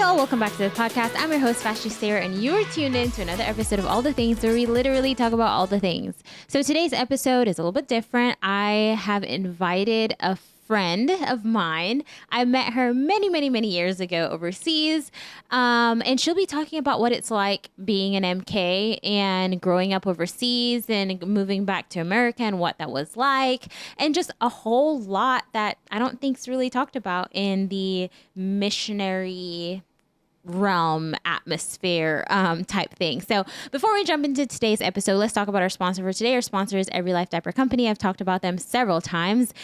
all, welcome back to the podcast. I'm your host, Vashti Sarah, and you're tuned in to another episode of All the Things, where we literally talk about all the things. So today's episode is a little bit different. I have invited a friend of mine. I met her many years ago overseas, and she'll be talking about what it's like being an MK and growing up overseas and moving back to America and what that was like, and just a whole lot that I don't think is really talked about in the missionary realm atmosphere type thing. So before we jump into today's episode, let's talk about our sponsor for today. Our sponsor is Every Life Diaper Company. I've talked about them several times.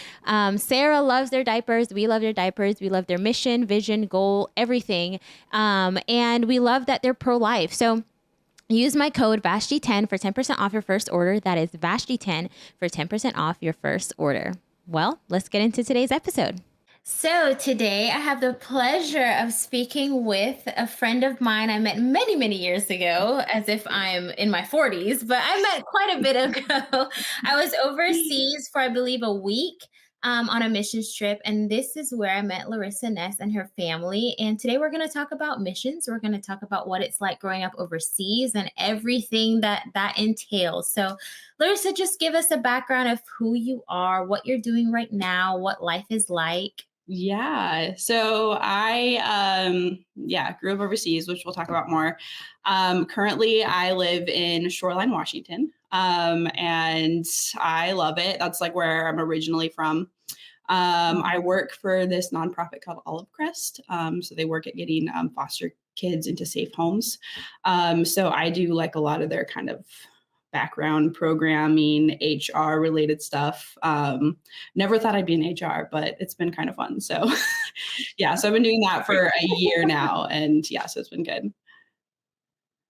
Sarah loves their diapers. We love their diapers. We love their mission, vision, goal, everything. And we love that they're pro-life. So use my code VASHTI10 for 10% off your first order. That is VASHTI10 for 10% off your first order. Well, let's get into today's episode. So today I have the pleasure of speaking with a friend of mine I met many years ago, as if I'm in my 40s, but I met quite a bit ago. I was overseas for, I believe, a week on a missions trip, and this is where I met Larissa Ness and her family. And today we're going to talk about missions. We're going to talk about what it's like growing up overseas and everything that entails. So Larissa, just give us a background of who you are, what you're doing right now, what life is like. Yeah. So I grew up overseas, which we'll talk about more. Currently I live in Shoreline, Washington. And I love it. That's like where I'm originally from. I work for this nonprofit called Olive Crest. So they work at getting foster kids into safe homes. So I do like a lot of their kind of background programming, HR related stuff. Never thought I'd be in HR, but it's been kind of fun. So yeah, so I've been doing that for a year now. And yeah, so it's been good.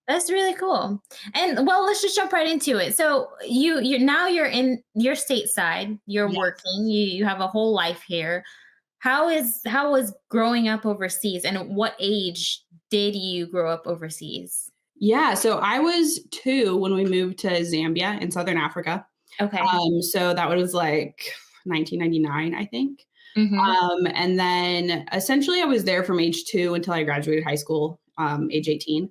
That's really cool. And well, let's just jump right into it. So you're in your stateside, you're Yes. working, you have a whole life here. How was growing up overseas, and at what age did you grow up overseas? Yeah, so I was 2 when we moved to Zambia in Southern Africa. Okay. So that was like 1999, I think. And then essentially I was there from age 2 until I graduated high school, age 18.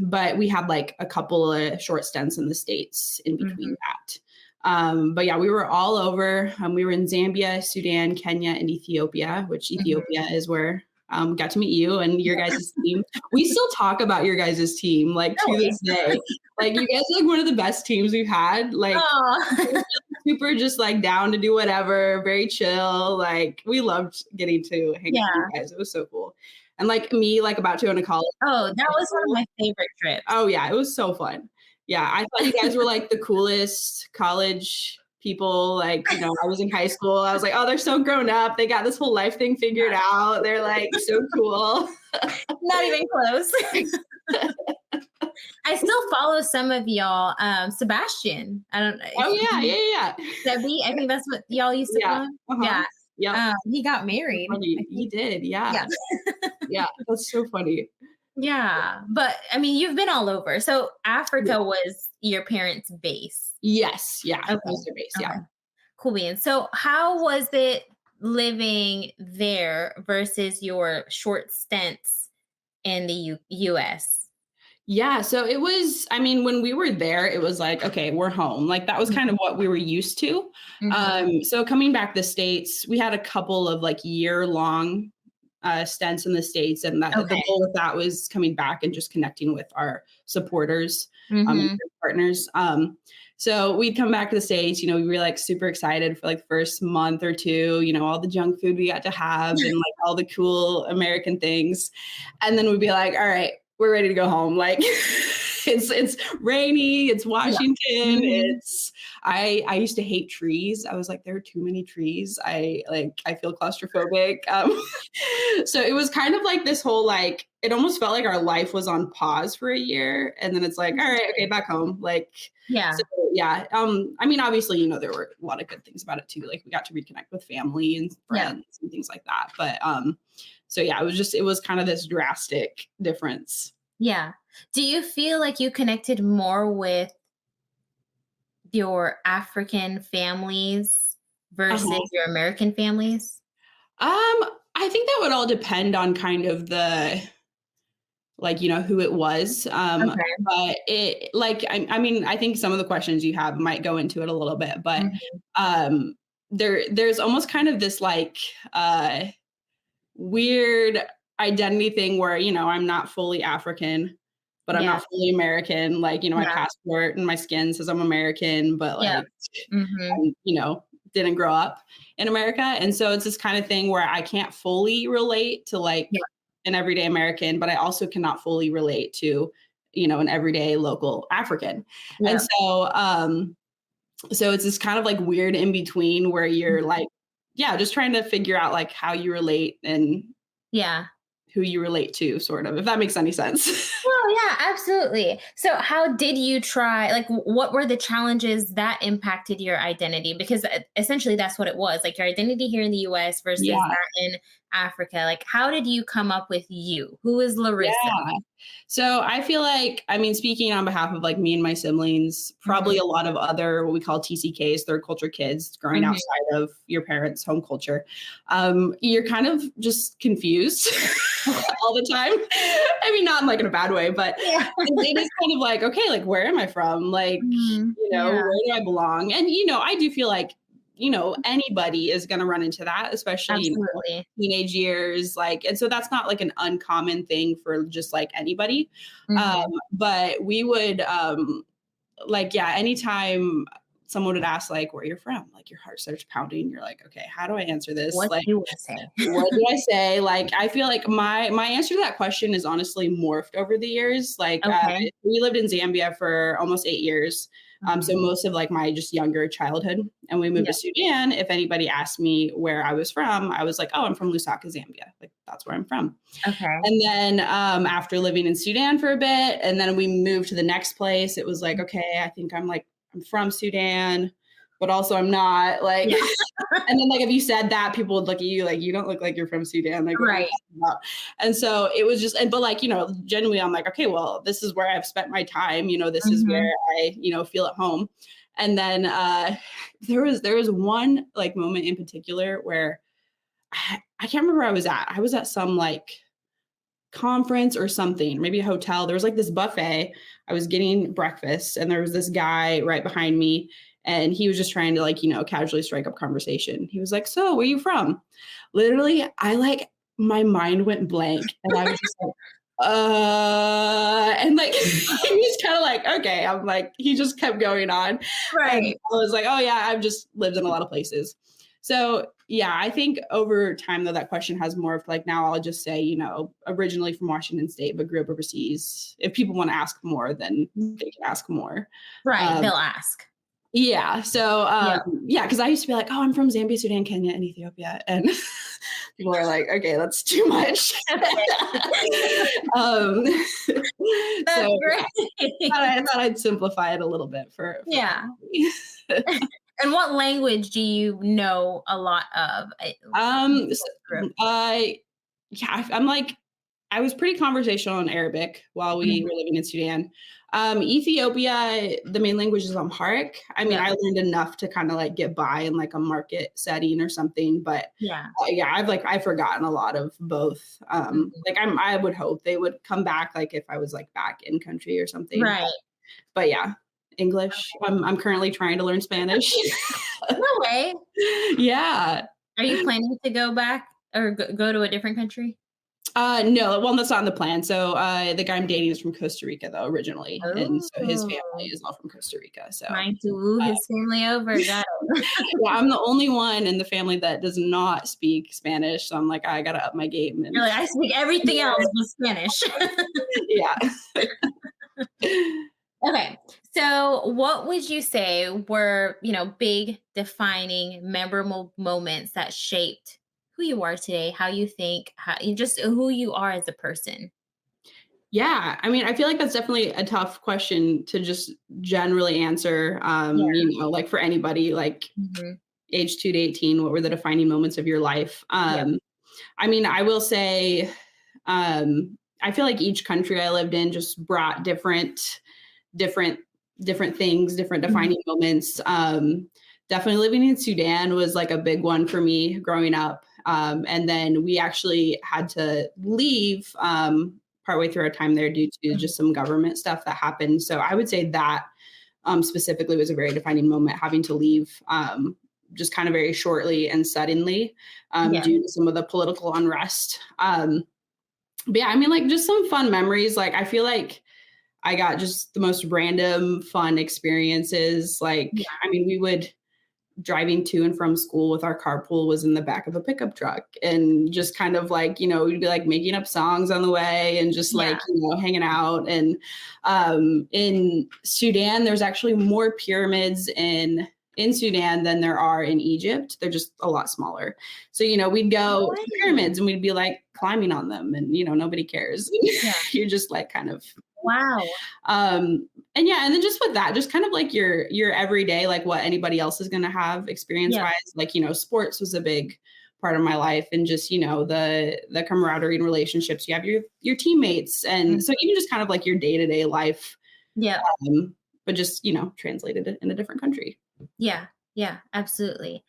But we had like a couple of short stints in the States in between that. But yeah, we were all over. We were in Zambia, Sudan, Kenya, and Ethiopia, which Ethiopia is where got to meet you and your guys' team. We still talk about your guys' team like to this day. Like you guys are like one of the best teams we've had. Like super just like down to do whatever, very chill. Like we loved getting to hang out with you guys. It was so cool. And like me, like about to go to college. Oh, that was one of my favorite trips. Oh yeah, it was so fun. Yeah, I thought you guys were like the coolest college people. Like, you know, I was in high school. I was like, oh, they're so grown up. They got this whole life thing figured out. They're like so cool. Not even close. I still follow some of y'all. Sebastian. I don't know. Oh yeah. Debbie, I think that's what y'all used to call him. Yeah. Yeah. He got married. He did. Yeah. Yeah. That's so funny. Yeah. But I mean, you've been all over. So Africa was your parents' base. Yes. Yeah. Okay. That was their base. Okay. Yeah. Cool beans. So how was it living there versus your short stints in the US? Yeah. So it was, I mean, when we were there, it was like, okay, we're home. Like that was kind of what we were used to. So coming back to the States, we had a couple of like year-long stints in the States. And that the goal with that was coming back and just connecting with our supporters, and partners. So we'd come back to the States, you know, we were like super excited for like the first month or two, you know, all the junk food we got to have and like all the cool American things. And then we'd be like, all right, we're ready to go home. Like it's rainy, it's Washington. It's, I used to hate trees. I was like, there are too many trees. I feel claustrophobic. So it was kind of like this whole, like, it almost felt like our life was on pause for a year. And then it's like, all right, okay, back home. Like, so, yeah. I mean, obviously, you know, there were a lot of good things about it too. Like we got to reconnect with family and friends and things like that. But, so yeah, it was kind of this drastic difference. Yeah. Do you feel like you connected more with your African families versus your American families? I think that would all depend on kind of the, like, who it was. Okay. But it, like, I mean, I think some of the questions you have might go into it a little bit, but Mhm. um, there's almost kind of this like weird identity thing where, I'm not fully African, but I'm Yeah. not fully American. Like, my Yeah. passport and my skin says I'm American, but Yeah. like, Mhm. I, didn't grow up in America. And so it's this kind of thing where I can't fully relate to like Yeah. an everyday American, but I also cannot fully relate to, an everyday local African. And Yeah. so it's this kind of like weird in between where you're Mhm. like, yeah, just trying to figure out like how you relate and Yeah. who you relate to, sort of, if that makes any sense. Oh, yeah, absolutely. So, how did you try? Like, what were the challenges that impacted your identity? Because essentially, that's what it was. Like your identity here in the U.S. versus Yeah. that in Africa. Like, how did you come up with you? Who is Larissa? Yeah. So I feel like, I mean, speaking on behalf of like me and my siblings, probably Hmm. a lot of other what we call TCKs, third culture kids growing Hmm. outside of your parents' home culture, you're kind of just confused all the time. I mean, not in like in a bad way, but Yeah. it is kind of like, okay, like where am I from? Like, Yeah. where do I belong? And, I do feel like, anybody is going to run into that, especially, Absolutely. teenage years, like, and so that's not like an uncommon thing for just like anybody. Hmm. But we would like, yeah, anytime someone would ask like where you're from, like your heart starts pounding. You're like, okay, how do I answer this? What Like, do I say? what do I say? Like, I feel like my answer to that question is honestly morphed over the years. Like, Okay. we lived in Zambia for almost 8 years. So Mhm. most of like my just younger childhood, and we moved Yeah. to Sudan. If anybody asked me where I was from, I was like, oh, I'm from Lusaka, Zambia. Like that's where I'm from. Okay. And then after living in Sudan for a bit, and then we moved to the next place, it was like, okay, I think I'm from Sudan, but also I'm not like. Yeah. And then like if you said that, people would look at you like you don't look like you're from Sudan. Like what are you Right. talking about? And so it was just, and but like genuinely, I'm like, okay, well, this is where I've spent my time. This is where Hmm. I feel at home. And then there was one like moment in particular where I can't remember where I was at. I was at some like conference or something, maybe a hotel. There was like this buffet. I was getting breakfast and there was this guy right behind me and he was just trying to like, casually strike up conversation. He was like, "So, where are you from?" Literally, I like my mind went blank and I was just like, and like he was kind of like, okay. I'm like, he just kept going on. And Right. I was like, oh yeah, I've just lived in a lot of places. So yeah, I think over time though that question has morphed. Like now I'll just say, originally from Washington State, but grew up overseas. If people want to ask more, then they can ask more. Right. Um, They'll ask. yeah. So Yeah. yeah, because I used to be like, oh, I'm from Zambia, Sudan, Kenya, and Ethiopia. And people are like, okay, that's too much. um, That's so great. I thought I'd simplify it a little bit for Yeah. everybody. And what language do you know a lot of? So, yeah, I'm like, I was pretty conversational in Arabic while we Mhm. were living in Sudan. Ethiopia, the main language is Amharic. I mean, Yeah. I learned enough to kind of like get by in like a market setting or something, but Yeah. yeah, I've forgotten a lot of both. Mhm. Like I would hope they would come back like if I was like back in country or something. Right. But yeah, English. I'm currently trying to learn Spanish. No way. Yeah. Are you planning to go back or go to a different country? No, well, that's not in the plan. So, the guy I'm dating is from Costa Rica, though, originally, and so his family Oh, is all from Costa Rica. So, trying to woo his family over. Got it. yeah, I'm the only one in the family that does not speak Spanish. So I'm like, I gotta up my game, You're and like, I speak everything else but Spanish. yeah. Okay. So, what would you say were, big defining memorable moments that shaped who you are today, how you think, how you just who you are as a person? Yeah, I mean, I feel like that's definitely a tough question to just generally answer. Yeah. Like for anybody, like Mhm. age 2 to 18, what were the defining moments of your life? Yeah. I mean, I will say, I feel like each country I lived in just brought different, different things, different Mhm. defining moments. Definitely living in Sudan was like a big one for me growing up. And then we actually had to leave partway through our time there due to just some government stuff that happened. So I would say that specifically was a very defining moment, having to leave just kind of very shortly and suddenly due to some of the political unrest. But yeah, I mean, like just some fun memories. Like I feel like I got just the most random fun experiences. Like, I mean, we would driving to and from school with our carpool was in the back of a pickup truck and just kind of like, you know, we'd be like making up songs on the way and just like, you know, hanging out. And in Sudan, there's actually more pyramids in Sudan than there are in Egypt. They're just a lot smaller. So, you know, we'd go to pyramids and we'd be like climbing on them and, you know, nobody cares. You're just like kind of and yeah, and then just with that, just kind of like your everyday, like what anybody else is going to have experience wise, like, you know, sports was a big part of my life and just, you know, the camaraderie and relationships you have your teammates. And so even just kind of like your day-to-day life. But just, you know, translated it in a different country. Yeah, absolutely.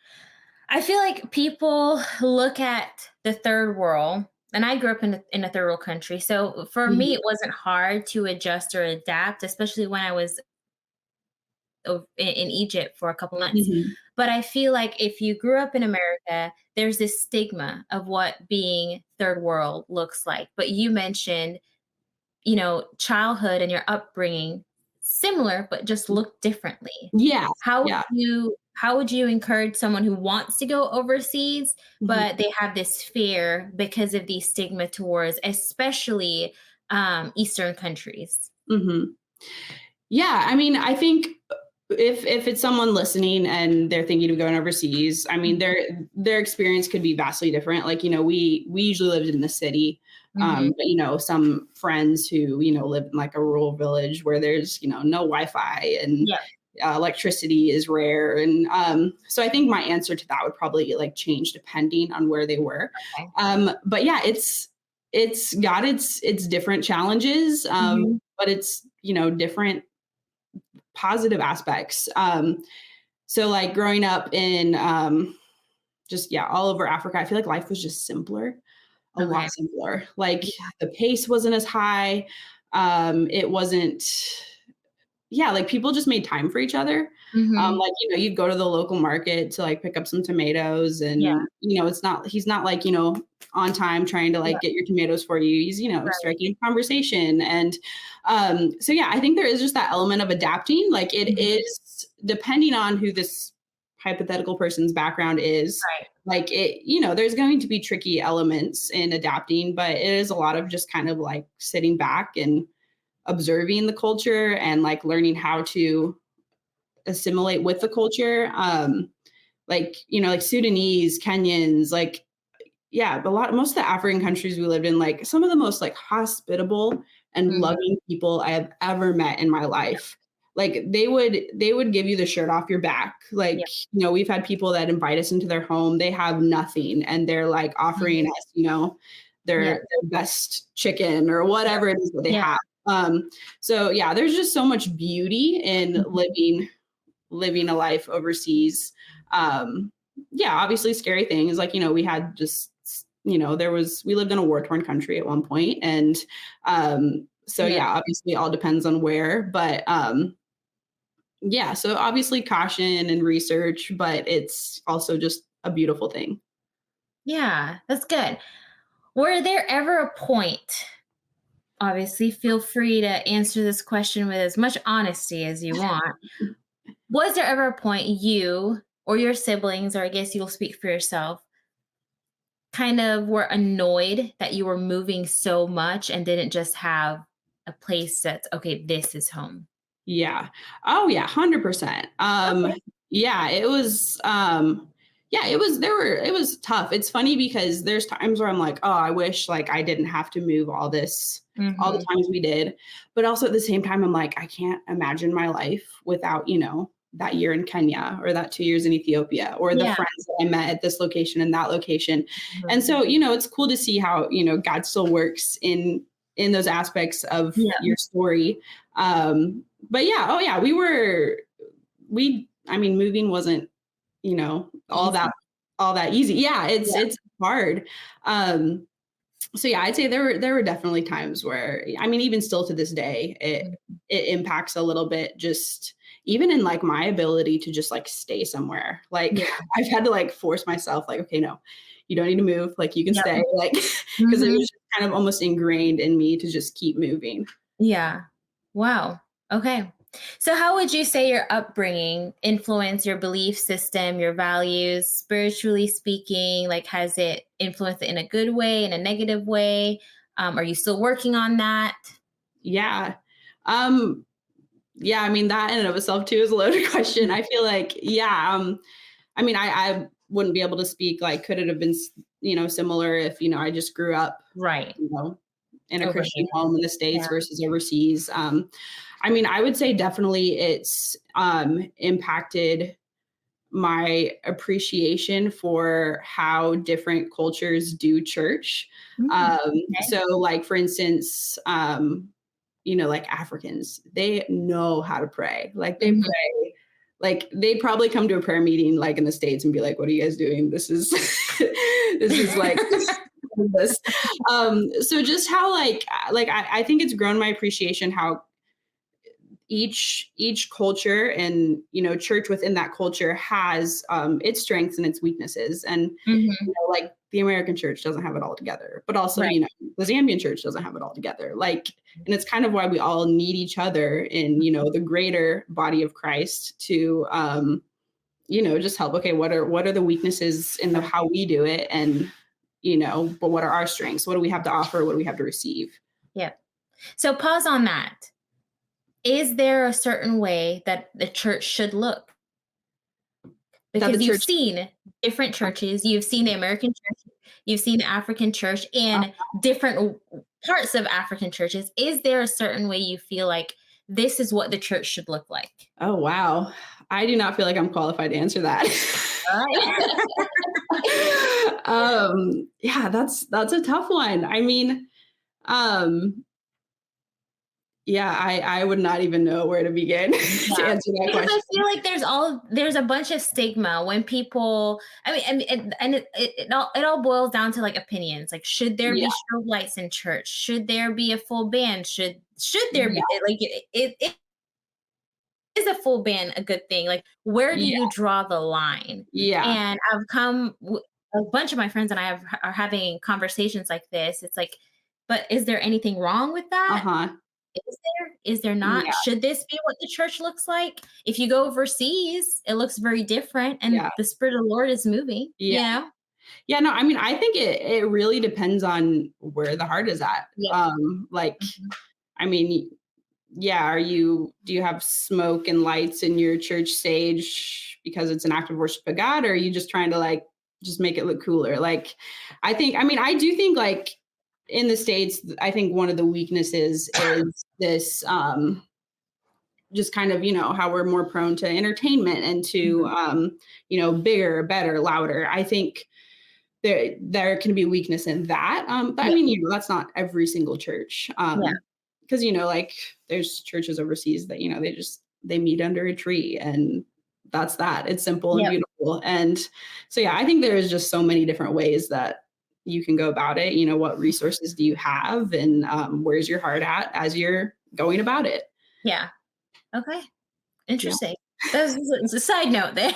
I feel like people look at the third world, and I grew up in a third world country. So for me, it wasn't hard to adjust or adapt, especially when I was in Egypt for a couple months. But I feel like if you grew up in America, there's this stigma of what being third world looks like. But you mentioned, you know, childhood and your upbringing similar, but just look differently. How would you encourage someone who wants to go overseas, but they have this fear because of the stigma towards, especially Eastern countries? Yeah, I mean, I think if it's someone listening and they're thinking of going overseas, I mean, their experience could be vastly different. Like, you know, we usually lived in the city, but, you know, some friends who, you know, live in like a rural village where there's, you know, no Wi-Fi and electricity is rare. And so I think my answer to that would probably like change depending on where they were. But yeah, it's got its different challenges, but it's, you know, different positive aspects. So like growing up in just, all over Africa, I feel like life was just simpler, a lot simpler. Like the pace wasn't as high. It wasn't, like people just made time for each other. Like, you know, you'd go to the local market to like pick up some tomatoes and, you know, he's not like, you know, on time trying to like get your tomatoes for you. He's, you know, striking a conversation. And so, yeah, I think there is just that element of adapting. Like it is depending on who this hypothetical person's background is. Like it, you know, there's going to be tricky elements in adapting, but it is a lot of just kind of like sitting back and observing the culture and like learning how to assimilate with the culture. Like, you know, like Sudanese, Kenyans, like, most of the African countries we lived in, like some of the most like hospitable and loving people I have ever met in my life. Like they would give you the shirt off your back. Like, you know, we've had people that invite us into their home. They have nothing and they're like offering us, you know, their best chicken or whatever it is that they have. So yeah, there's just so much beauty in living a life overseas. Obviously scary things like, you know, we had just, you know, we lived in a war-torn country at one point. And obviously it all depends on where, but so obviously caution and research, but it's also just a beautiful thing. Yeah, that's good. Were there ever a point, obviously feel free to answer this question with as much honesty as you want. Was there ever a point you or your siblings, or I guess you'll speak for yourself, kind of were annoyed that you were moving so much and didn't just have a place that's, okay, this is home? Yeah. Oh yeah. 100%. Yeah, it was, it was tough. It's funny because there's times where I'm like, oh, I wish like I didn't have to move all the times we did. But also at the same time, I'm like, I can't imagine my life without, you know, that year in Kenya or that 2 years in Ethiopia or the friends that I met at this location and that location. And so, you know, it's cool to see how, you know, God still works in those aspects of your story. But moving wasn't, you know, all that all that easy. Yeah, it's hard. Um, so yeah, I'd say there were definitely times where, I mean, even still to this day, it impacts a little bit, just even in like my ability to just like stay somewhere. Like Yeah. I've had to like force myself, like, okay, no, you don't need to move. Like you can Yep. stay, like, because it Mhm. was just kind of almost ingrained in me to just keep moving. Yeah. Wow. Okay. So, how would you say your upbringing influenced your belief system, your values, spiritually speaking? Like, has it influenced it in a good way, in a negative way? Are you still working on that? Yeah. Um, yeah, I mean, that in and of itself too is a loaded question. I feel like, yeah, I mean, I wouldn't be able to speak like, could it have been, similar if, I just grew up, Right. you know, in a Over Christian here. home in the States Yeah. versus overseas. I mean, I would say definitely it's impacted my appreciation for how different cultures do church. Mm, okay. So, like for instance, like Africans, they know how to pray. Like they Mhm. pray. Like they'd probably come to a prayer meeting like in the States and be like, "What are you guys doing? This is this is like this." So just how I think it's grown my appreciation how each culture and church within that culture has its strengths and its weaknesses, and Mhm. like the American church doesn't have it all together, but also Right. the Zambian church doesn't have it all together, like, and it's kind of why we all need each other in the greater body of Christ to just help. Okay, what are the weaknesses in the how we do it, and but what are our strengths, what do we have to offer, what do we have to receive. Yeah. So, pause on that. Is there a certain way that the church should look? That the Because you've church seen different churches, you've seen the American church, you've seen the African church, and different parts of African churches. Is there a certain way you feel like this is what the church should look like? Oh, wow. I do not feel like I'm qualified to answer that. All right. Yeah, that's a tough one. I mean, um, yeah, I would not even know where to begin to Yeah. answer that Because I question. feel like there's a bunch of stigma when people, I mean, it all boils down to like opinions. Like, should there Yeah, be strobe lights in church? Should there be a full band? Should there yeah, be like it is a full band a good thing? Like, where do yeah, you draw the line? yeah, And a bunch of my friends and I are having conversations like this. It's like, but is there anything wrong with that? uh-huh, Is there? Is there not? yeah, Should this be what the church looks like? If you go overseas, it looks very different and yeah, the spirit of the Lord is moving, yeah. you know? Yeah, no, I mean, I think it really depends on where the heart is at. Yep. Like, Mhm. I mean, yeah, do you have smoke and lights in your church stage because it's an act of worship of God, or are you just trying to like just make it look cooler? Like, I mean, I do think like in the States, I think one of the weaknesses is this just kind of, how we're more prone to entertainment and to Mhm. bigger, better, louder. I think there can be weakness in that. But I Yep. mean, that's not every single church. Yeah. Because like there's churches overseas that they meet under a tree, and that's that. It's simple and Yep. beautiful. And so yeah, I think there is just so many different ways that you can go about it. What resources do you have, and where's your heart at as you're going about it? Yeah. Okay. Yeah. Interesting. That's it's a side note there.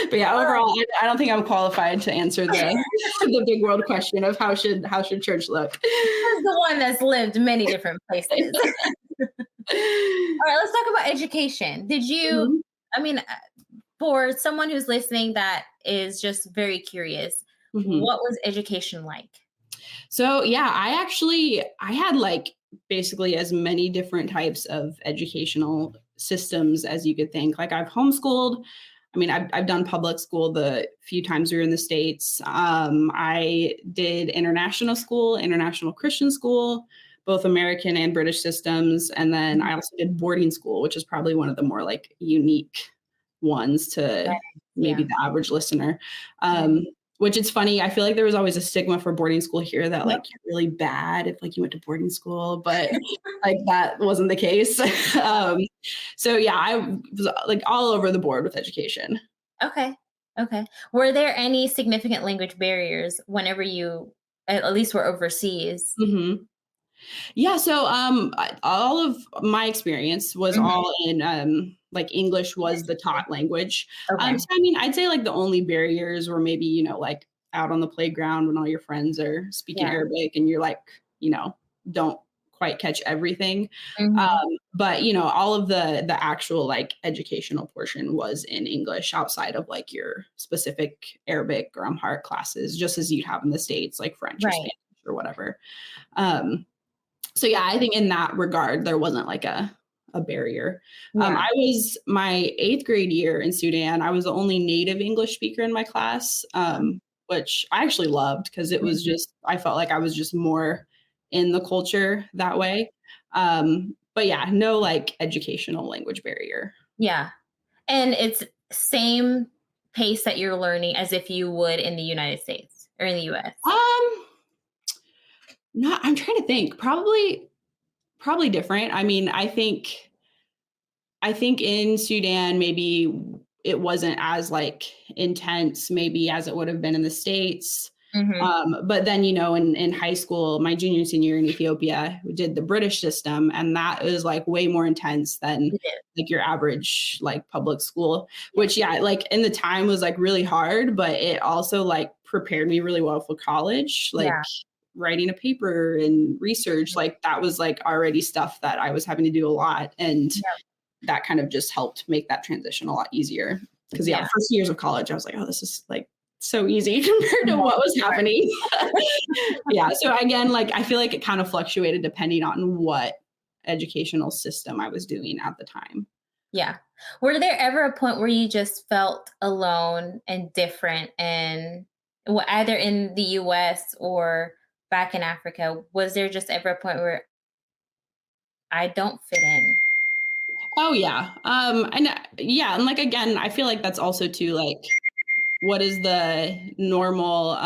But yeah, All overall, right. I don't think I'm qualified to answer the the big world question of how should church look. As the one that's lived many different places. All right, let's talk about education. Mhm, I mean, for someone who's listening that is just very curious, mhm. what was education like? So yeah, I had like basically as many different types of educational systems as you could think. Like I've homeschooled. I mean, I've done public school the few times we were in the States. I did international school, international Christian school, both American and British systems. And then Mhm. I also did boarding school, which is probably one of the more like unique ones Right. to maybe Yeah. the average listener. Right. Um, which it's funny. I feel like there was always a stigma for boarding school here that Yep. like you're really bad if like you went to boarding school, but like that wasn't the case. um, so yeah, I was like all over the board with education. Okay. Okay. Were there any significant language barriers whenever you at least were overseas? Mhm. Yeah, so all of my experience was Mhm. all in like English was the English. taught language. Okay. So I mean, I'd say like the only barriers were maybe, like out on the playground when all your friends are speaking Yeah. Arabic and you're like, don't quite catch everything. Mhm. But all of the actual like educational portion was in English outside of like your specific Arabic or Amharic classes, just as you'd have in the States, like French or Right. Spanish or whatever. Um, so yeah, I think in that regard, there wasn't like a barrier. Yeah. I was my 8th grade year in Sudan. I was the only native English speaker in my class, which I actually loved because it was Mhm. just, I felt like I was just more in the culture that way. But yeah, no like educational language barrier. Yeah. And it's same pace that you're learning as if you would in the United States or in the US. Um, not, I'm trying to think. Probably different. I mean, I think in Sudan, maybe it wasn't as like intense, maybe as it would have been in the States. Mhm. But then, in high school, my junior and senior year in Ethiopia, we did the British system, and that is like way more intense than It is. like your average like public school, Yeah. which yeah, like in the time was like really hard, but it also like prepared me really well for college, like Yeah. writing a paper and research, like that was like already stuff that I was having to do a lot. And Yeah. that kind of just helped make that transition a lot easier. Because yeah, Yeah. the first years of college, I was like, oh, this is like so easy compared to Yeah. what was happening. Yeah. So again, like I feel like it kind of fluctuated depending on what educational system I was doing at the time. Yeah. Were there ever a point where you just felt alone and different and either in the US or back in Africa? Was there just ever a point where I don't fit in? Oh yeah. And yeah, and like again, I feel like that's also too like what is the normal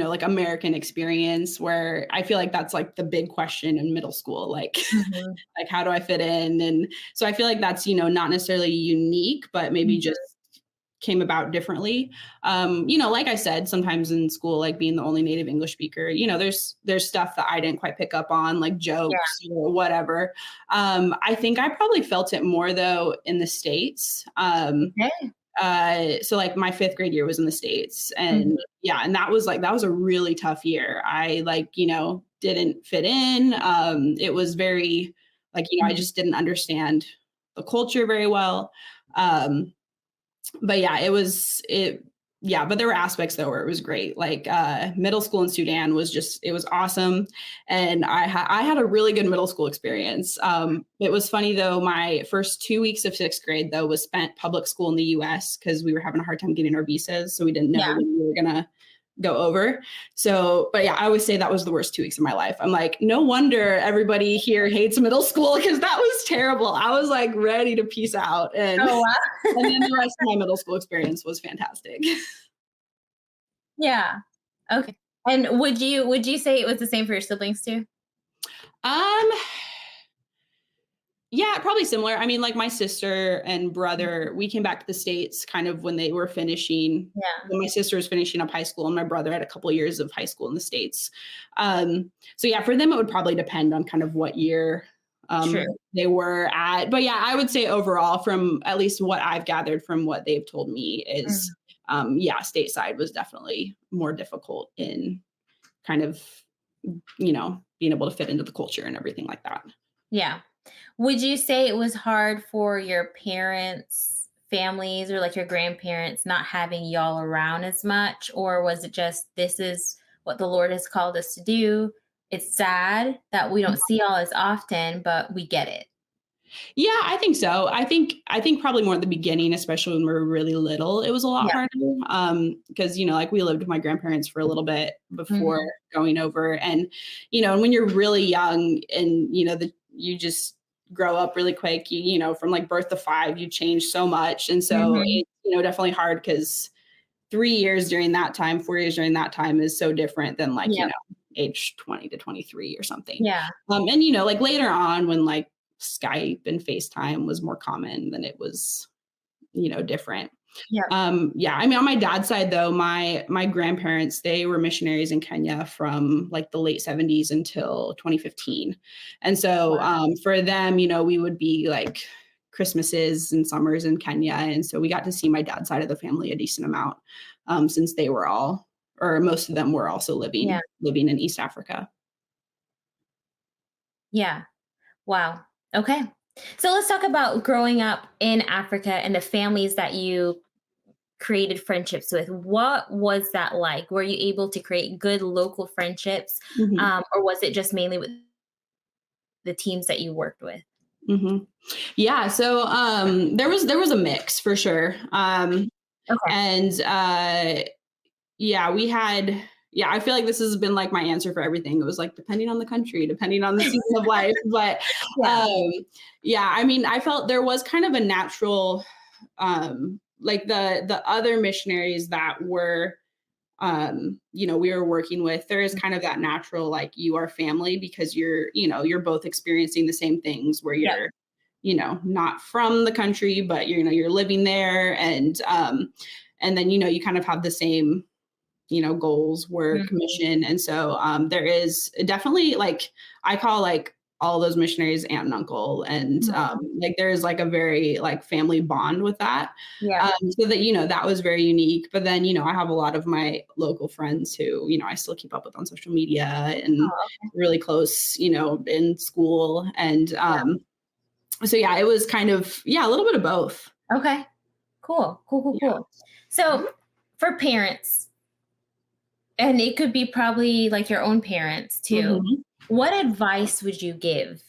like American experience where I feel like that's like the big question in middle school, like Mhm. like how do I fit in? And so I feel like that's, not necessarily unique, but maybe just Mhm. came about differently. Like I said, sometimes in school, like being the only native English speaker, there's stuff that I didn't quite pick up on, like Yeah. jokes or whatever. I think I probably felt it more though in the States. Okay. So like my 5th grade year was in the States, and Mhm. yeah, and that was a really tough year. I like, didn't fit in. It was very like, I Mhm. just didn't understand the culture very well. Um, but yeah, but there were aspects though where it was great. Like middle school in Sudan it was awesome. And I had a really good middle school experience. It was funny though, my first 2 weeks of 6th grade though was spent public school in the US because we were having a hard time getting our visas. So we didn't know Yeah. when we were gonna go over. So, but yeah, I always say that was the worst 2 weeks of my life. I'm like, no wonder everybody here hates middle school because that was terrible. I was like ready to peace out. And Oh, wow. and then the rest of my middle school experience was fantastic. Yeah. Okay. And would you say it was the same for your siblings too? Um, yeah, probably similar. I mean, like my sister and brother, we came back to the States kind of when they were finishing. Yeah. When my sister was finishing up high school, and my brother had a couple of years of high school in the States. So yeah, for them, it would probably depend on kind of what year True. they were at. But yeah, I would say overall, from at least what I've gathered from what they've told me, is Mhm. yeah, stateside was definitely more difficult in kind of being able to fit into the culture and everything like that. Yeah. Would you say it was hard for your parents, families, or like your grandparents not having y'all around as much? Or was it just, this is what the Lord has called us to do? It's sad that we don't see y'all as often, but we get it. Yeah, I think so. I think probably more at the beginning, especially when we were really little, it was a lot Yeah. harder. Because like we lived with my grandparents for a little bit before Mhm. going over, and and when you're really young, and you just grow up really quick. From like birth to 5, you change so much, and so Mhm. it's definitely hard because 3 years during that time, 4 years during that time is so different than like Yep. age 20 to 23 or something. Yeah. And like later on when like Skype and FaceTime was more common, then it was different. Yeah. Yeah. I mean, on my dad's side though, my grandparents, they were missionaries in Kenya from like the late 70s until 2015. And so for them, you know, we would be like Christmases and summers in Kenya. And so we got to see my dad's side of the family a decent amount, since they were all, or most of them were also living in East Africa. Yeah. Wow. Okay. So let's talk about growing up in Africa and the families that you created friendships with. What was that like? Were you able to create good local friendships? Mhm. Or was it just mainly with the teams that you worked with? Mhm. Yeah, so, there was a mix for sure, Okay. and, yeah, we had yeah, I feel like this has been, like, my answer for everything. It was, like, depending on the country, depending on the season of life, but, Yeah. yeah, I mean, I felt there was kind of a natural, like, the other missionaries that were, you know, we were working with, there is kind of that natural, like, you are family because you're, you know, you're both experiencing the same things where Yep. you're, you know, not from the country, but you're, you know, you're living there. And then, you know, you kind of have the same, you know, goals, work, Mhm. mission. And so there is definitely like, I call like all those missionaries aunt and uncle. And Mhm. like there is like a very like family bond with that. Yeah. So that, you know, that was very unique. But then, you know, I have a lot of my local friends who, you know, I still keep up with on social media and Oh, really close, you know, in school. And so yeah, it was kind of, yeah, a little bit of both. okay. Cool. Cool. Cool. Yeah. Cool. So for parents, and it could be probably like your own parents too, Mhm. what advice would you give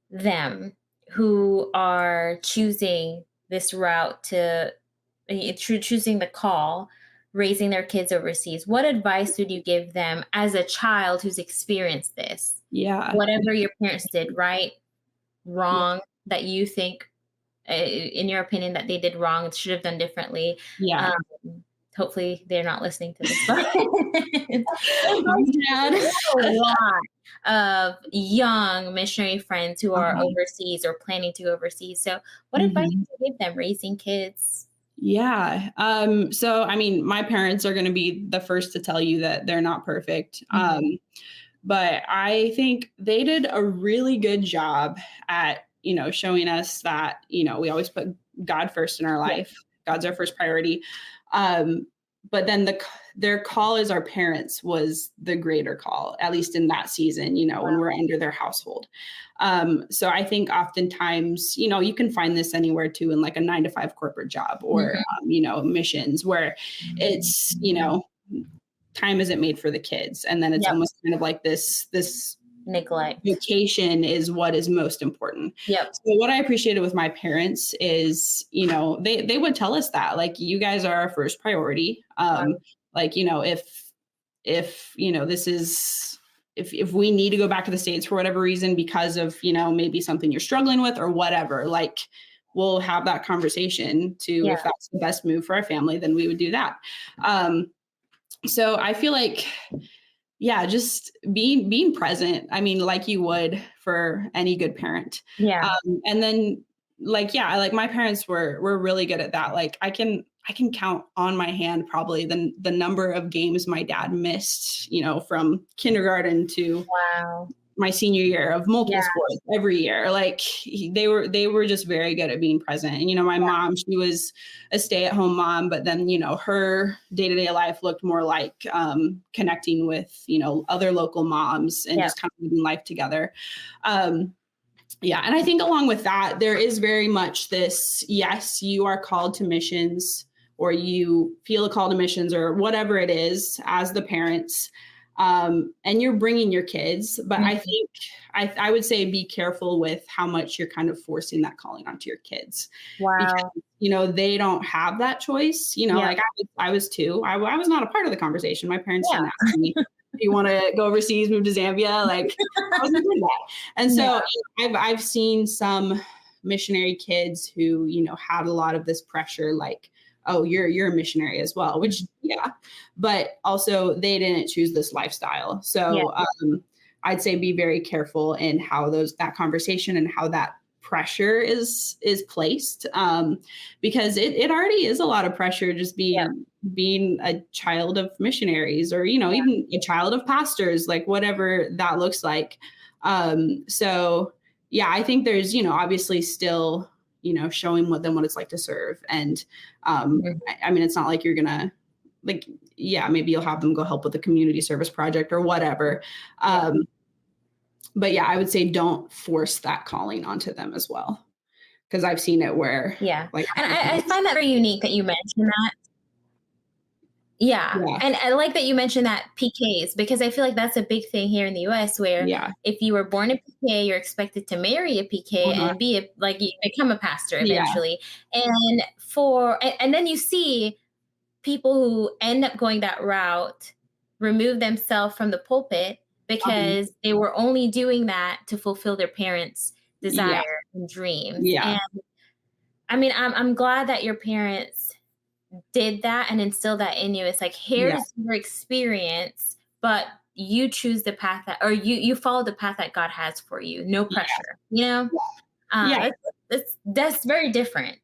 them who are choosing this route to choosing the call, raising their kids overseas? What advice would you give them as a child who's experienced this? Yeah. Whatever your parents did, right, Yeah. wrong, that you think, in your opinion, that they did wrong, should have done differently. Yeah. Um, hopefully, they're not listening to this, but Dad. a lot of young missionary friends who are Uh-huh. overseas or planning to go overseas. So, what advice Mhm. would you give them raising kids? Yeah. So I mean, my parents are going to be the first to tell you that they're not perfect. Mhm. But I think they did a really good job at, you know, showing us that, you know, we always put God first in our Yeah. life. God's our first priority. Um, but then their call as our parents was the greater call, at least in that season, you know, when Wow. we're under their household. So I think oftentimes, you know, you can find this anywhere too in like a 9 to 5 corporate job or, Mhm. you know, missions where it's, you know, time isn't made for the kids. And then it's Yep. almost kind of like this Neglect. vacation is what is most important. Yep. So what I appreciated with my parents is, you know, they would tell us that like you guys are our first priority. Wow. Like, you know, if, you know, this is if we need to go back to the States for whatever reason because of, you know, maybe something you're struggling with or whatever, like we'll have that conversation to Yeah. if that's the best move for our family, then we would do that. So I feel like yeah, just being present. I mean, like you would for any good parent. Yeah. And then like yeah, like my parents were really good at that. Like I can count on my hand probably the number of games my dad missed, you know, from kindergarten to Wow. my senior year of multiple Yeah. sports every year. Like they were just very good at being present. And you know, my Yeah. mom, she was a stay-at-home mom, but then you know, her day-to-day life looked more like connecting with you know other local moms and Yep. just kind of living life together. Um, yeah, and I think along with that, there is very much this: yes, you are called to missions, or you feel a call to missions, or whatever it is, as the parents and you're bringing your kids. But I Mhm. think I would say be careful with how much you're kind of forcing that calling onto your kids because, Wow. you know, they don't have that choice. You know, Yep. like I was too. I was not a part of the conversation. My parents Yeah. didn't ask me, do you want to go overseas, move to Zambia? Like, I wasn't doing that. And Yeah. so I've seen some missionary kids who, you know, had a lot of this pressure, like, oh, you're a missionary as well, which yeah, but also they didn't choose this lifestyle. Yeah. So I'd say be very careful in how that conversation and how that pressure is placed, because it already is a lot of pressure just being a child of missionaries, or, even a child of pastors, like whatever that looks like. So yeah, I think there's, obviously still, showing them what it's like to serve. And I mean, it's not like you're gonna, like, yeah, maybe you'll have them go help with a community service project or whatever. But yeah, I would say don't force that calling onto them as well. Because I've seen it where, like, and I find that very unique that you mentioned that. Yeah. And I like that you mentioned that PKs, because I feel like that's a big thing here in the US, where if you were born a PK, you're expected to marry a PK and be you become a pastor eventually. And then you see people who end up going that route remove themselves from the pulpit because they were only doing that to fulfill their parents' desire and dreams. And I mean, I'm glad that your parents did that and instilled that in you. It's like, here's your experience, but you choose the path that, or you follow the path that God has for you. No pressure, That's very different.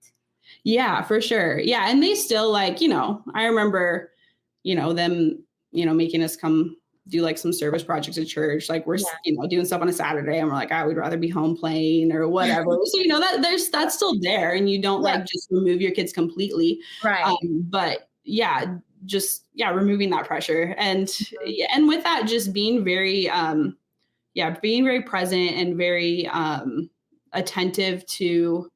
Yeah, for sure. Yeah. And they still, like, I remember, them, making us come do like some service projects at church. Like we're, doing stuff on a Saturday and we're like, I would rather be home playing or whatever. So, that's still there, and you don't like just remove your kids completely. Right. But removing that pressure. And with that, just being very, being very present and very attentive to,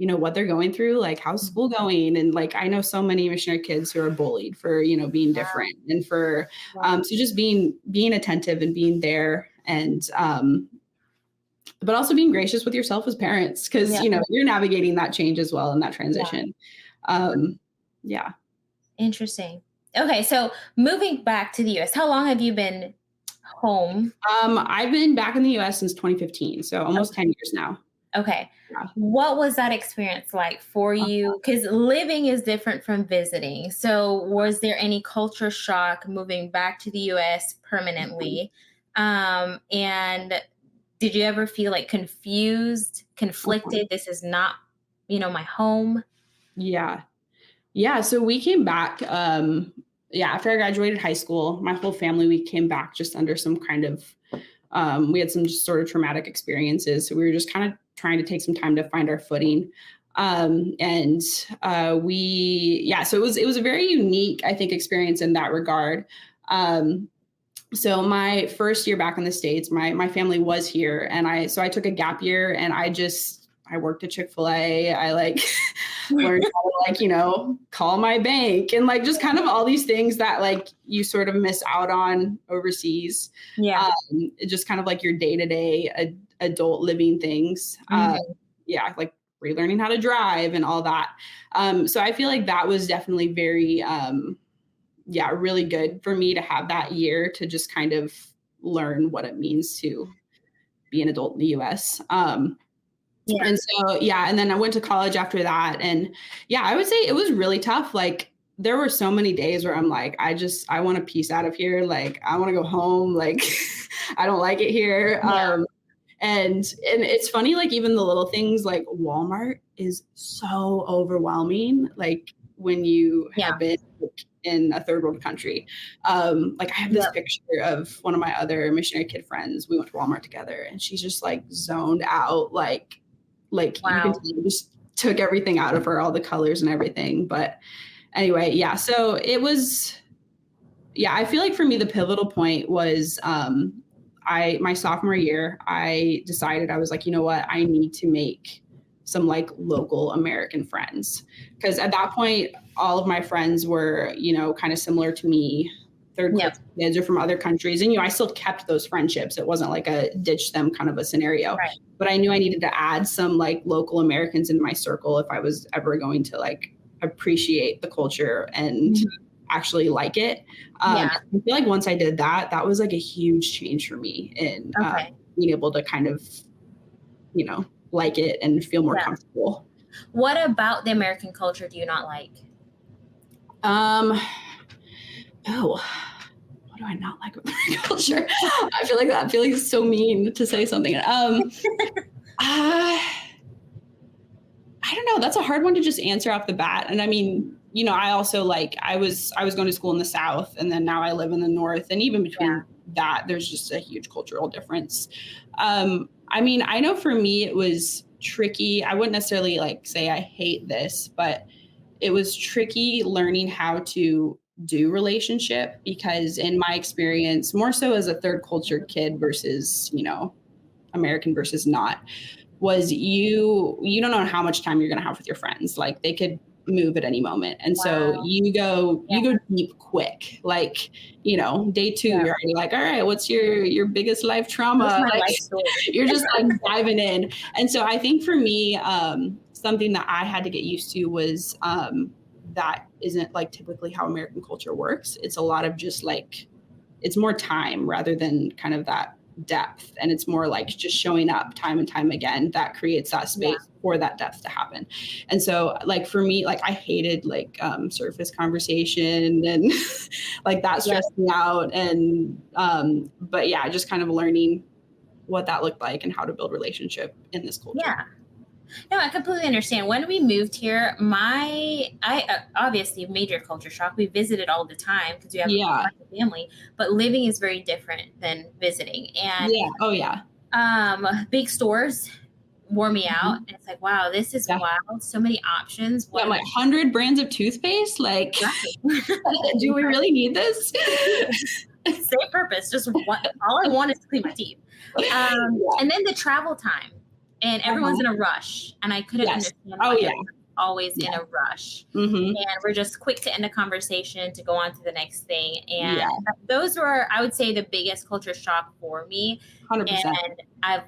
what they're going through, like how's school going. And like, I know so many missionary kids who are bullied for, being different, and for, so just being attentive and being there, and, but also being gracious with yourself as parents, because, you're navigating that change as well in that transition. Interesting. Okay. So moving back to the US, how long have you been home? I've been back in the US since 2015. So almost 10 years now. Okay. What was that experience like for you? Because living is different from visiting. So was there any culture shock moving back to the US permanently? And did you ever feel like confused, conflicted? This is not, my home. Yeah. So we came back, after I graduated high school. My whole family, we came back just under some kind of, we had some just sort of traumatic experiences. So we were just kind of trying to take some time to find our footing. So it was a very unique, I think, experience in that regard. So my first year back in the States, my family was here, and I took a gap year, and I worked at Chick-fil-A. I learned how to call my bank, and just kind of all these things that you sort of miss out on overseas. Just kind of like your day-to-day adult living things. Like relearning how to drive and all that. So I feel like that was definitely very, really good for me to have that year to just kind of learn what it means to be an adult in the US. And so, and then I went to college after that. And I would say it was really tough. Like there were so many days where I'm like, I want a piece out of here. Like, I want to go home. Like, I don't like it here. And it's funny, like even the little things, like Walmart is so overwhelming. Like when you have been in a third world country. Like I have this picture of one of my other missionary kid friends. We went to Walmart together, and she's just like zoned out. Like you can tell, just took everything out of her, all the colors and everything. But anyway, so it was, I feel like for me, the pivotal point was, my sophomore year, I decided, I was like, you know what, I need to make some like local American friends. Because at that point, all of my friends were, kind of similar to me. Third kids are from other countries. And, I still kept those friendships. It wasn't like a ditch them kind of a scenario. Right. But I knew I needed to add some like local Americans in my circle if I was ever going to like appreciate the culture and actually like it. I feel like once I did that, that was like a huge change for me in being able to kind of, like it and feel more comfortable. What about the American culture do you not like? What do I not like about American culture? I feel like it's so mean to say something. know. That's a hard one to just answer off the bat. And I mean, you know, I also like, I was going to school in the South, and then now I live in the North. And even between that, there's just a huge cultural difference. I mean, I know for me, it was tricky. I wouldn't necessarily like say I hate this, but it was tricky learning how to do relationship, because in my experience, more so as a third culture kid versus, you know, American versus not, was you don't know how much time you're going to have with your friends. Like they could move at any moment. And so you go deep quick, like, you know, day 2, you're already like, all right, what's your biggest life trauma? Like, life you're just like diving in. And so I think for me, something that I had to get used to was, that isn't like typically how American culture works. It's a lot of just like, it's more time rather than kind of that depth. And it's more like just showing up time and time again that creates that space for that depth to happen. And so like for me, like I hated like surface conversation and like that stressed me out. And but yeah, just kind of learning what that looked like and how to build relationship in this culture. Yeah. No, I completely understand. When we moved here, I obviously major culture shock. We visited all the time because we have a family, but living is very different than visiting. And big stores wore me out. And it's like, wow, this is wild. So many options. Yeah, like 100 brands of toothpaste. Like, do we really need this? Same purpose. Just all I want is to clean my teeth. And then the travel time. And everyone's in a rush, and I couldn't understand why everyone's always in a rush. And we're just quick to end a conversation to go on to the next thing. And those were, I would say, the biggest culture shock for me. 100%. And I've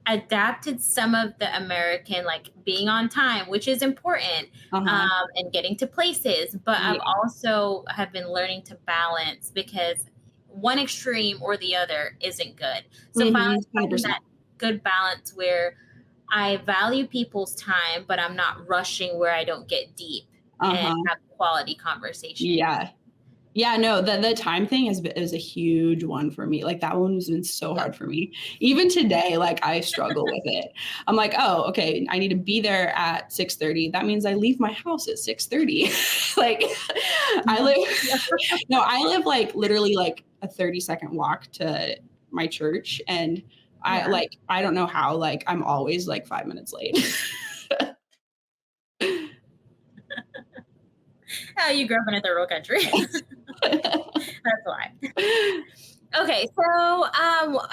adapted some of the American, like being on time, which is important, and getting to places. But I've also have been learning to balance, because one extreme or the other isn't good. So finally finding that good balance where I value people's time, but I'm not rushing where I don't get deep and have quality conversation. Yeah, no, the time thing is a huge one for me. Like that one has been so hard for me. Even today, like I struggle with it. I'm like, oh, okay, I need to be there at 6:30. That means I leave my house at 6:30. Like I live like literally like a 30-second walk to my church, and I don't know how, like I'm always like 5 minutes late. You grew up in a third world country. That's why. Okay, so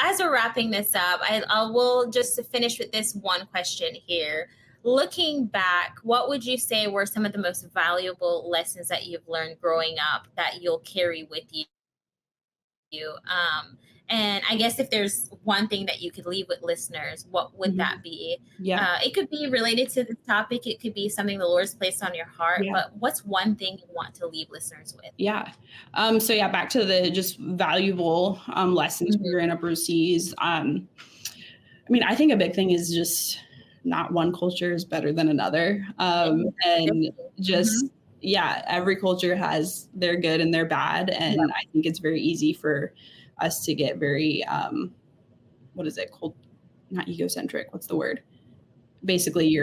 as we're wrapping this up, I will just finish with this one question here. Looking back, what would you say were some of the most valuable lessons that you've learned growing up that you'll carry with you? And I guess if there's one thing that you could leave with listeners, what would that be? It could be related to this topic. It could be something the Lord's placed on your heart. But what's one thing you want to leave listeners with? So back to the just valuable lessons growing up overseas. I mean, I think a big thing is just not one culture is better than another. And just, every culture has their good and their bad. And I think it's very easy for us to get very, what is it called? Not egocentric. What's the word? Basically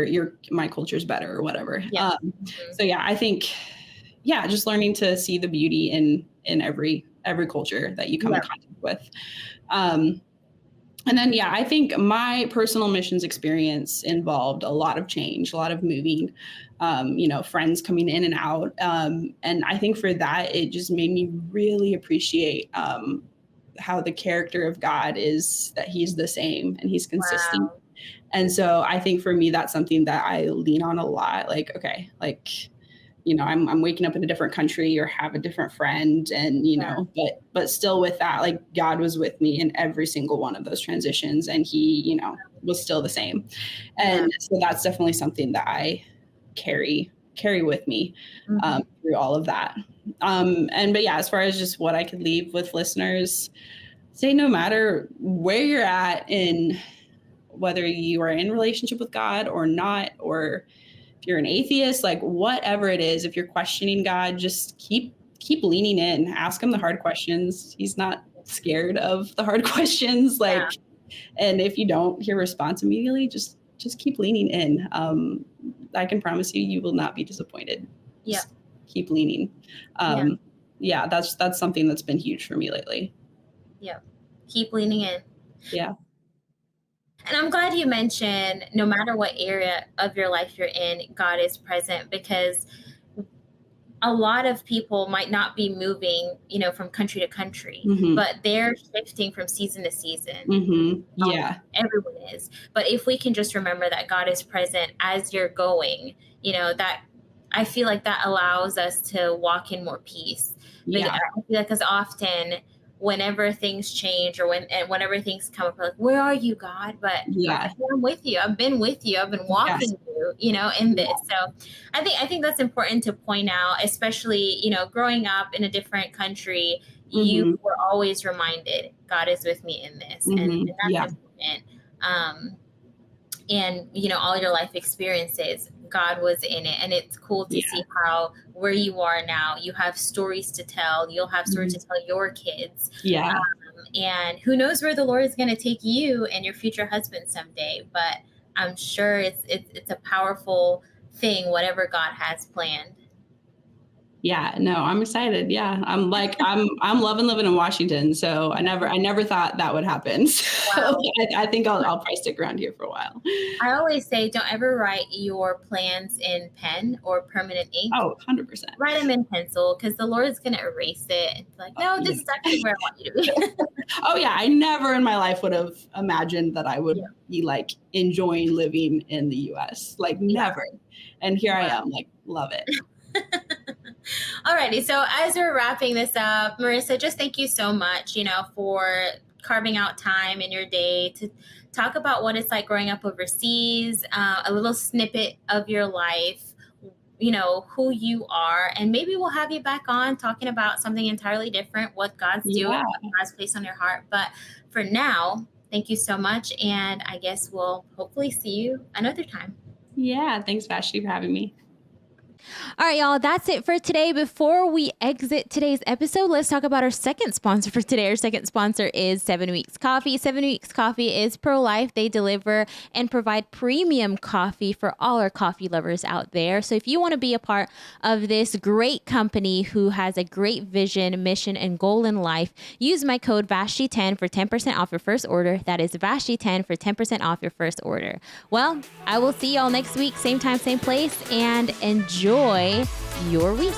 my culture's better or whatever. I think, just learning to see the beauty in every culture that you come in contact with. And then, I think my personal missions experience involved a lot of change, a lot of moving, friends coming in and out. And I think for that, it just made me really appreciate how the character of God is, that he's the same and he's consistent. Wow. And so I think for me, that's something that I lean on a lot. Like, okay, like, I'm waking up in a different country or have a different friend, and, but still with that, like God was with me in every single one of those transitions, and he, was still the same. And so that's definitely something that I carry with me through all of that. As far as just what I could leave with listeners, say no matter where you're at in whether you are in relationship with God or not, or if you're an atheist, like whatever it is, if you're questioning God, just keep leaning in, ask him the hard questions. He's not scared of the hard questions. And if you don't hear a response immediately, just keep leaning in. I can promise you will not be disappointed. Yeah. Just keep leaning. Yeah, that's something that's been huge for me lately. Yeah. Keep leaning in. Yeah. And I'm glad you mentioned no matter what area of your life you're in, God is present, because a lot of people might not be moving, from country to country, but they're shifting from season to season. Yeah. Everyone is. But if we can just remember that God is present as you're going, that I feel like that allows us to walk in more peace. Yeah. I feel like because often whenever things change or whenever things come up, we're like, where are you, God? But Yeah. God, I'm with you. I've been with you. I've been walking you, in this. So I think that's important to point out, especially, growing up in a different country, you were always reminded God is with me in this. And that's important. And all your life experiences, God was in it. And it's cool to see how where you are now, you have stories to tell. You'll have stories to tell your kids. Yeah. And who knows where the Lord is going to take you and your future husband someday. But I'm sure it's a powerful thing, whatever God has planned. Yeah, no, I'm excited. Yeah. I'm loving living in Washington. So I never thought that would happen. So Wow. I think I'll probably stick around here for a while. I always say, don't ever write your plans in pen or permanent ink. Oh, 100%. Write them in pencil, because the Lord is going to erase it. It's like, no, this is actually where I want you to be. Oh yeah. I never in my life would have imagined that I would be like enjoying living in the US. Like never. And here I am, like, love it. Alrighty. So as we're wrapping this up, Marissa, just thank you so much, for carving out time in your day to talk about what it's like growing up overseas, a little snippet of your life, who you are, and maybe we'll have you back on talking about something entirely different, what God's doing, what God's placed on your heart. But for now, thank you so much. And I guess we'll hopefully see you another time. Yeah. Thanks, Vashti, for having me. All right, y'all, that's it for today. Before we exit today's episode, let's talk about our second sponsor for today. Our second sponsor is 7 Weeks Coffee. 7 Weeks Coffee is pro-life. They deliver and provide premium coffee for all our coffee lovers out there. So if you want to be a part of this great company who has a great vision, mission, and goal in life, use my code VASHTI10 for 10% off your first order. That is VASHTI10 for 10% off your first order. Well, I will see y'all next week, same time, same place, and enjoy your week.